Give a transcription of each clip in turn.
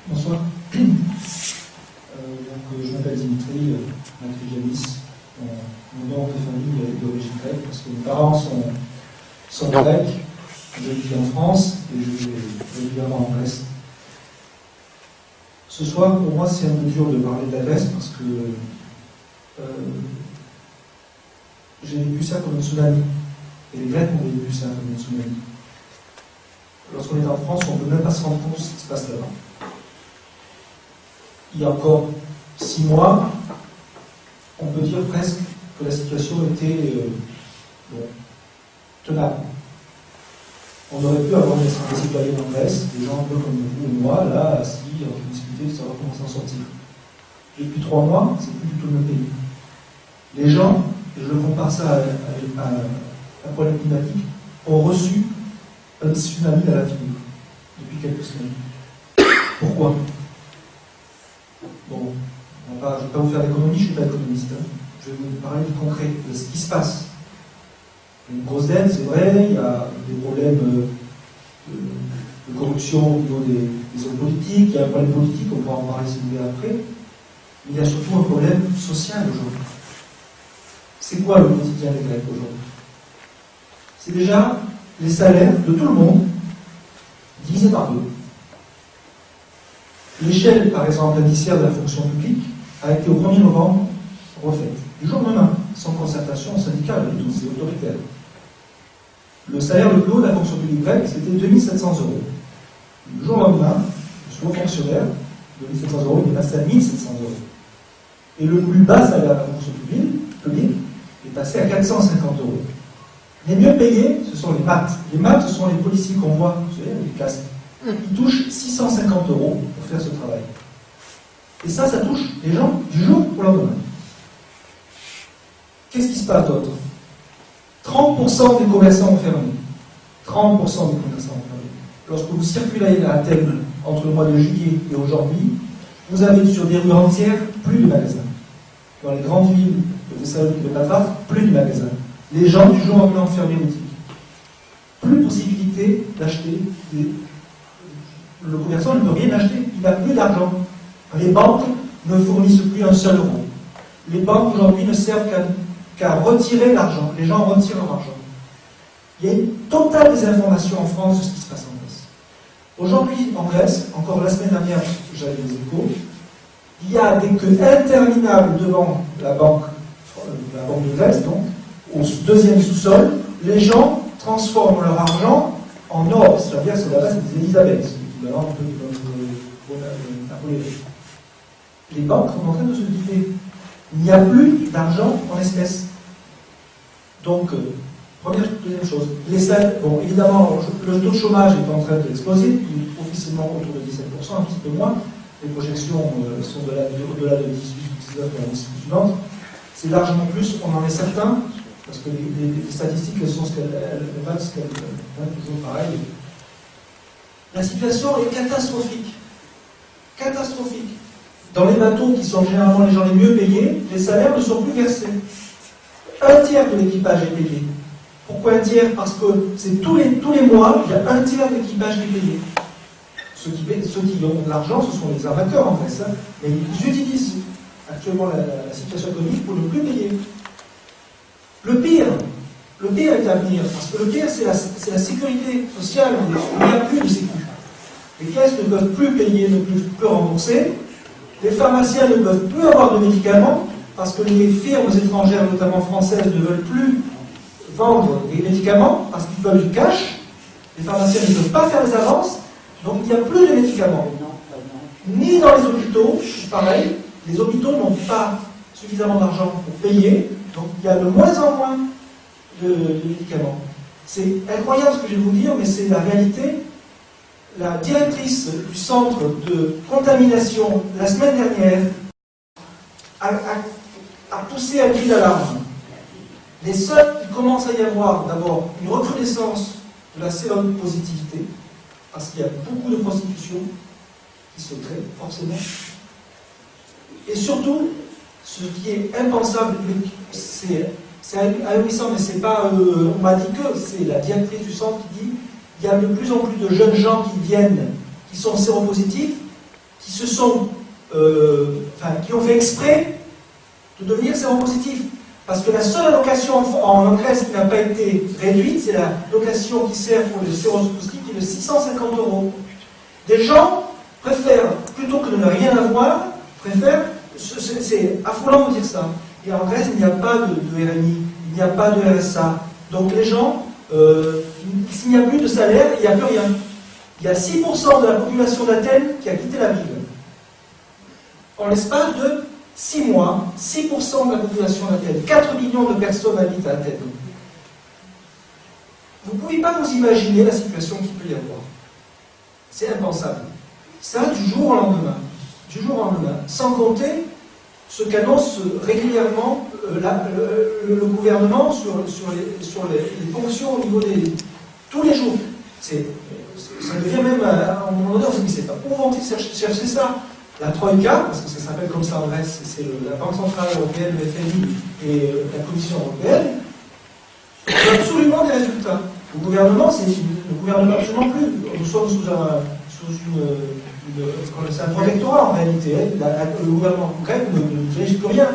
Bonsoir. Je m'appelle Dimitri Matrigianis. Mon nom de famille est d'origine grecque parce que mes parents sont grecs. Je vis en France et je vais régulièrement en Grèce. Ce soir, pour moi, c'est un peu dur de parler de la Grèce parce que j'ai vécu ça comme un tsunami. Et les Grecs ont vécu ça comme un tsunami. Lorsqu'on est en France, on ne peut même pas se rendre compte de ce qui se passe là-bas. Il y a encore 6 mois, on peut dire presque que la situation était tenable. On aurait pu avoir des citoyens en Grèce, des gens un peu comme vous et moi, là, assis, en discuter de savoir comment s'en sortir. Depuis 3 mois, c'est plus du tout le même pays. Les gens, et je compare ça à un problème climatique, ont reçu un tsunami à la figure depuis quelques semaines. Pourquoi? Bon, je ne vais pas vous faire d'économie, je ne suis pas économiste. Hein. Je vais vous parler du concret, de ce qui se passe. Une grosse dette, c'est vrai, il y a des problèmes de corruption au niveau des hommes politiques, il y a un problème politique, on pourra en parler si vous voulez après, mais il y a surtout un problème social aujourd'hui. C'est quoi le quotidien des Grecs aujourd'hui? C'est déjà les salaires de tout le monde divisés par 2. L'échelle, par exemple, indiciaire de la fonction publique a été au 1er novembre refaite. Du jour au lendemain, sans concertation syndicale du tout, c'est autoritaire. Le salaire le plus haut de la fonction publique grecque, c'était 2700 €. Du jour au lendemain, je suis haut fonctionnaire, 2700 €, il est passé à 1700 €. Et le plus bas salaire de la fonction publique est passé à 450 €. Les mieux payés, ce sont les maths. Les maths, ce sont les policiers qu'on voit, vous savez, les casques. Ils touchent 650 € pour faire ce travail. Et ça touche les gens du jour au lendemain. Qu'est-ce qui se passe d'autre? 30% des commerçants ont fermé. 30% des commerçants ont fermé. Lorsque vous circulez à Athènes entre le mois de juillet et aujourd'hui, vous avez sur des rues entières plus de magasins. Dans les grandes villes de Thessalonique et de Patras, plus de magasins. Les gens du jour au lendemain ont fermé boutique. Plus possibilité d'acheter le commerçant ne peut rien acheter, il n'a plus d'argent. Les banques ne fournissent plus un seul euro. Les banques aujourd'hui ne servent qu'à retirer l'argent. Les gens retirent leur argent. Il y a une totale désinformation en France de ce qui se passe en Grèce. Aujourd'hui, en Grèce, encore la semaine dernière, j'avais des échos, il y a des queues interminables devant la banque de Grèce, donc, au deuxième sous-sol. Les gens transforment leur argent en or, c'est-à-dire c'est la base des Élisabeth. Les banques sont en train de se vider. Il n'y a plus d'argent en espèces. Donc, deuxième chose, les salaires, bon, évidemment, le taux de chômage est en train d'exploser, il est officiellement autour de 17%, un petit peu moins. Les projections sont au-delà de 18, 19 dans l'année suivante. C'est largement plus, on en est certain, parce que les statistiques sont ce qu'elles valent, toujours pareil. La situation est catastrophique. Catastrophique. Dans les bateaux qui sont généralement les gens les mieux payés, les salaires ne sont plus versés. Un tiers de l'équipage est payé. Pourquoi un tiers? Parce que c'est tous les mois, il y a un tiers de l'équipage qui est payé. Ceux qui ont de l'argent, ce sont les armateurs en Grèce, hein, mais ils utilisent actuellement la situation économique pour ne plus payer. Le pire est à venir, parce que le pire, c'est la sécurité sociale. Il n'y a plus de sécurité. Les caisses ne peuvent plus payer, ne peuvent plus rembourser. Les pharmaciens ne peuvent plus avoir de médicaments, parce que les firmes étrangères, notamment françaises, ne veulent plus vendre des médicaments, parce qu'ils veulent du cash. Les pharmaciens ne peuvent pas faire des avances, donc il n'y a plus de médicaments. Ni dans les hôpitaux, pareil, les hôpitaux n'ont pas suffisamment d'argent pour payer, donc il y a de moins en moins de médicaments. C'est incroyable ce que je vais vous dire, mais c'est la réalité. La directrice du centre de contamination, la semaine dernière, a poussé un cri d'alarme. Les seuls, il commence à y avoir d'abord une recrudescence de la séropositivité, parce qu'il y a beaucoup de prostitution qui se crée, forcément. Et surtout, ce qui est impensable, c'est ahurissant, mais c'est pas, on m'a dit que, c'est la directrice du centre qui dit il y a de plus en plus de jeunes gens qui viennent, qui sont séropositifs, qui se sont, qui ont fait exprès de devenir séropositifs. Parce que la seule allocation en Grèce qui n'a pas été réduite, c'est la location qui sert pour les séropositifs, qui est de 650 €. Des gens préfèrent, plutôt que de ne rien avoir, c'est affolant de dire ça. Et en Grèce, il n'y a pas de RMI, il n'y a pas de RSA. Donc les gens, s'il n'y a plus de salaire, il n'y a plus rien. Il y a 6% de la population d'Athènes qui a quitté la ville. En l'espace de 6 mois, 6% de la population d'Athènes. 4 millions de personnes habitent à Athènes. Vous ne pouvez pas vous imaginer la situation qu'il peut y avoir. C'est impensable. Ça, du jour au lendemain. Du jour au lendemain. Sans compter ce qu'annonce régulièrement le gouvernement sur les ponctions au niveau des... tous les jours. Ça devient même, à un moment donné, on se dit, c'est pas où vont-ils chercher ça? La Troïka, parce que ça s'appelle comme ça en Grèce, c'est la Banque Centrale Européenne, le FMI et la Commission Européenne, veut absolument des résultats. Le gouvernement, absolument plus. Nous sommes sous un protectorat en réalité. Le gouvernement grec ne dirige plus rien.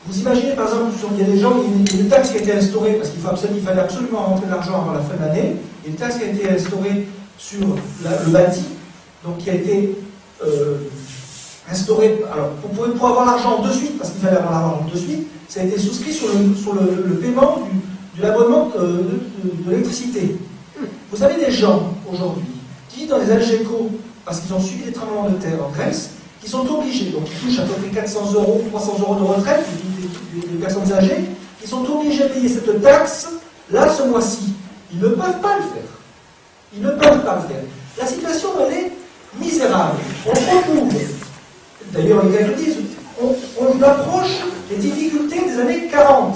Vous imaginez par exemple, il y a des gens, il y a une taxe qui a été instaurée, parce qu'il fallait absolument rentrer de l'argent avant la fin de l'année, il y a une taxe qui a été instaurée sur le bâti, donc qui a été instauré, alors pour avoir l'argent de suite, parce qu'il fallait avoir l'argent de suite, ça a été souscrit sur le paiement de l'abonnement de l'électricité. Vous avez des gens aujourd'hui qui vivent dans les Algéco parce qu'ils ont subi des tremblements de terre en Grèce, qui sont obligés, donc ils touchent à peu près 400 €, 300 € de retraite, des personnes âgées, qui sont obligés de payer cette taxe là ce mois-ci. Ils ne peuvent pas le faire. Ils ne peuvent pas le faire. La situation, elle est misérable. On retrouve, d'ailleurs les Grecs le disent, on approche les difficultés des années 40.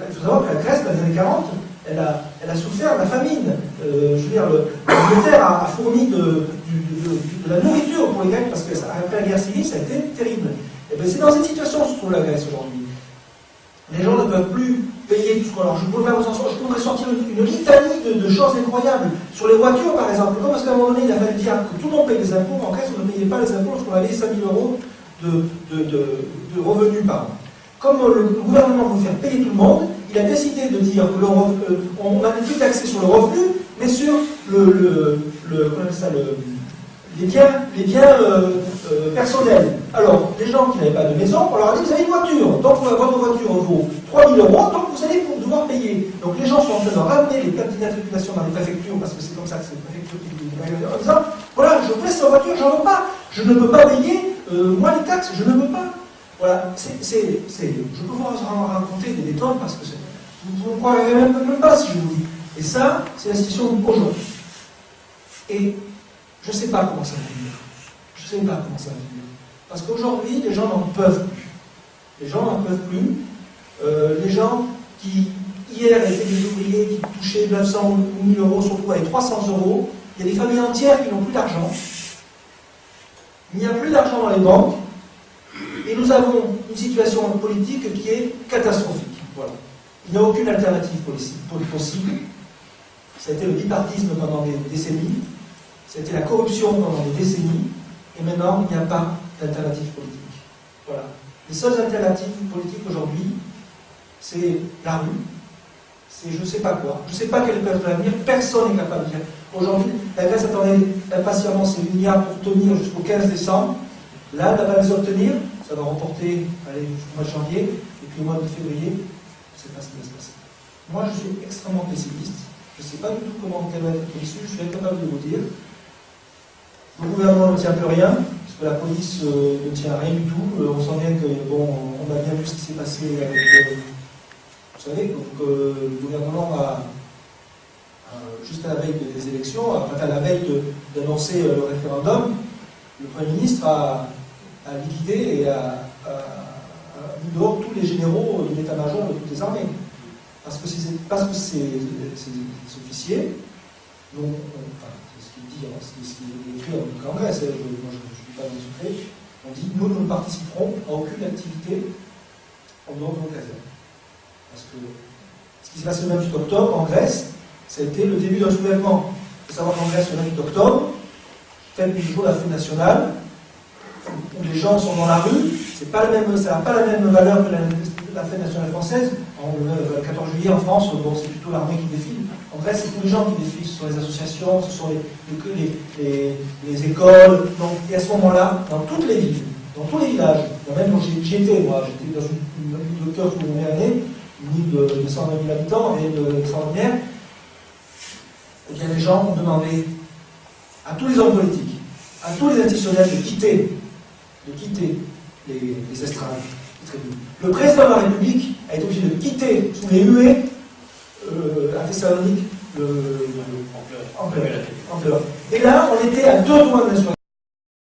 Il faut savoir que la Grèce, dans les années 40, elle a souffert de la famine. Je veux dire, l'Angleterre a fourni de la nourriture pour les Grecs, parce que après la guerre civile, ça a été terrible. Et bien c'est dans cette situation que se trouve la Grèce aujourd'hui. Les gens ne peuvent plus payer tout ce qu'on leur... Je pourrais sortir une litanie de choses incroyables. Sur les voitures, par exemple, parce qu'à un moment donné, il a fallu dire que tout le monde paye des impôts. En Grèce, on ne payait pas les impôts lorsqu'on avait 5 000 € de revenus par an. Comme le gouvernement veut faire payer tout le monde, il a décidé de dire que on n'avait plus taxé sur le revenu, mais sur les biens personnels. Alors, les gens qui n'avaient pas de maison, on leur a dit, vous avez une voiture, donc votre voiture vaut 3 000 €, donc vous allez devoir payer. Donc les gens sont en train de ramener les plaques d'immatriculation dans les préfectures, parce que c'est comme ça que c'est les préfectures qui en disant, voilà, je vous laisse la voiture, j'en veux pas, je ne peux pas payer, moi les taxes, je ne veux pas. Voilà, je peux vous en raconter des tonnes, parce que vous ne croirez même pas si je vous dis. Et ça, c'est la situation aujourd'hui. Et je ne sais pas comment ça va finir. Je ne sais pas comment ça va finir. Parce qu'aujourd'hui, les gens n'en peuvent plus. Les gens n'en peuvent plus. Les gens qui, hier, étaient des ouvriers qui touchaient 900 ou 1000 €, surtout avec 300 €, il y a des familles entières qui n'ont plus d'argent. Il n'y a plus d'argent dans les banques. Et nous avons une situation politique qui est catastrophique. Voilà. Il n'y a aucune alternative possible. C'était le bipartisme pendant des décennies. C'était la corruption pendant des décennies. Et maintenant, il n'y a pas d'alternative politique. Voilà. Les seules alternatives politiques aujourd'hui, c'est la rue, c'est je ne sais pas quoi. Je ne sais pas quel peut être l'avenir. Personne n'est capable de dire. Aujourd'hui, la Grèce attendait impatiemment ses milliards pour tenir jusqu'au 15 décembre. Là, elle va les obtenir. Ça va reporter jusqu'au mois de janvier. Et puis au mois de février, je ne sais pas ce qui va se passer. Moi, je suis extrêmement pessimiste. Je ne sais pas du tout comment elle va être issue. Je suis incapable de vous dire. Le gouvernement ne tient plus rien, parce que la police ne tient rien du tout. On sent bien que, bon, on a bien vu ce qui s'est passé avec... vous savez, donc, le gouvernement a, juste à la veille des élections, à la veille d'annoncer le référendum, le Premier ministre a liquidé et a mis dehors tous les généraux de l'état-major de toutes les armées. Parce que ces officiers, donc, c'est ce qui est écrit en Grèce, moi je ne suis pas dans le secret, on dit nous ne participerons à aucune activité en dehors de nos casernes. Parce que ce qui s'est passé le 28 octobre en Grèce, ça a été le début d'un soulèvement. Il faut savoir qu'en Grèce, le 28 octobre, fête du jour de la fête nationale, où les gens sont dans la rue, ça n'a pas la même valeur que la fête nationale française. Le 14 juillet en France, bon, c'est plutôt l'armée qui défile. En vrai, c'est tous les gens qui défilent, ce sont les associations, ce sont les écoles. Donc, et à ce moment-là, dans toutes les villes, dans tous les villages, même j'y étais, moi, j'étais dans une ville de cœur pour une année, une ville de 120 000 habitants et de extraordinaire, et bien les gens ont demandé à tous les hommes politiques, à tous les institutionnels de quitter les estrades, les tribunes. Le président de la République a été obligé de quitter sous les huées à Thessalonique en pleurs. Et là, on était à 2 doigts de la